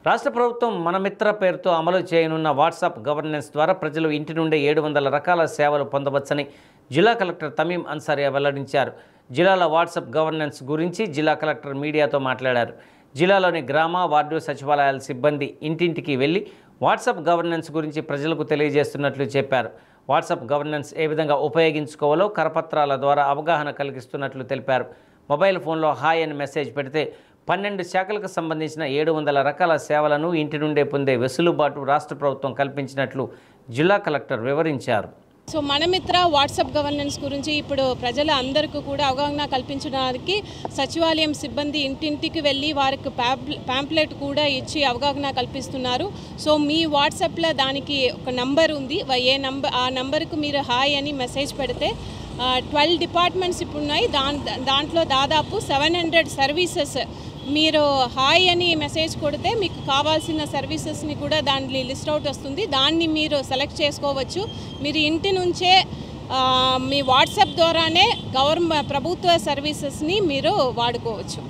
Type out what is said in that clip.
రాష్ట్ర ప్రభుత్వం మన మిత్ర పేరుతో అమలు చేయనున్న వాట్సాప్ గవర్నెన్స్ ద్వారా ప్రజలు ఇంటి నుండే 700 రకాల సేవలు పొందవచ్చని జిల్లా కలెక్టర్ తమీం అన్సారియా వెల్లడించారు. జిల్లాల వాట్సాప్ గవర్నెన్స్ గురించి జిల్లా కలెక్టర్ మీడియాతో మాట్లాడారు. జిల్లాలోని గ్రామ, వార్డు సచివాలయాల సిబ్బంది ఇంటింటికి వెళ్లి వాట్సాప్ గవర్నెన్స్ గురించి ప్రజలకు తెలియజేస్తున్నట్లు చెప్పారు. వాట్సాప్ గవర్నెన్స్ ఏ విధంగా ఉపయోగించుకోవాలో కరపత్రాల ద్వారా అవగాహన కలిగిస్తున్నట్లు తెలిపారు. మొబైల్ ఫోన్లో హాయ్ అని మెసేజ్ పెడితే 12 శాఖలకు సంబంధించిన 700 రకాల సేవలను ఇంటి నుండే పొందే వెసులుబాటు రాష్ట్ర ప్రభుత్వం కల్పించినట్లు జిల్లా కలెక్టర్ వివరించారు. సో మన మిత్ర వాట్సాప్ గవర్నెన్స్ గురించి ఇప్పుడు ప్రజల అందరికీ కూడా అవగాహన కల్పించడానికి సచివాలయం సిబ్బంది ఇంటింటికి వెళ్ళి వారికి ప్యాంప్లెట్ కూడా ఇచ్చి అవగాహన కల్పిస్తున్నారు. సో మీ వాట్సాప్లో దానికి ఒక నంబర్ ఉంది. ఆ నంబర్కు మీరు హాయ్ అని మెసేజ్ పెడితే 12 డిపార్ట్మెంట్స్ ఇప్పుడు ఉన్నాయి. దాంట్లో దాదాపు 700 సర్వీసెస్ మీరు హాయ్ అని మెసేజ్ కొడితే మీకు కావాల్సిన సర్వీసెస్ని కూడా దాంట్లో లిస్ట్ అవుట్ వస్తుంది. దాన్ని మీరు సెలెక్ట్ చేసుకోవచ్చు. మీరు ఇంటి నుంచే మీ వాట్సాప్ ద్వారానే ప్రభుత్వ సర్వీసెస్ని మీరు వాడుకోవచ్చు.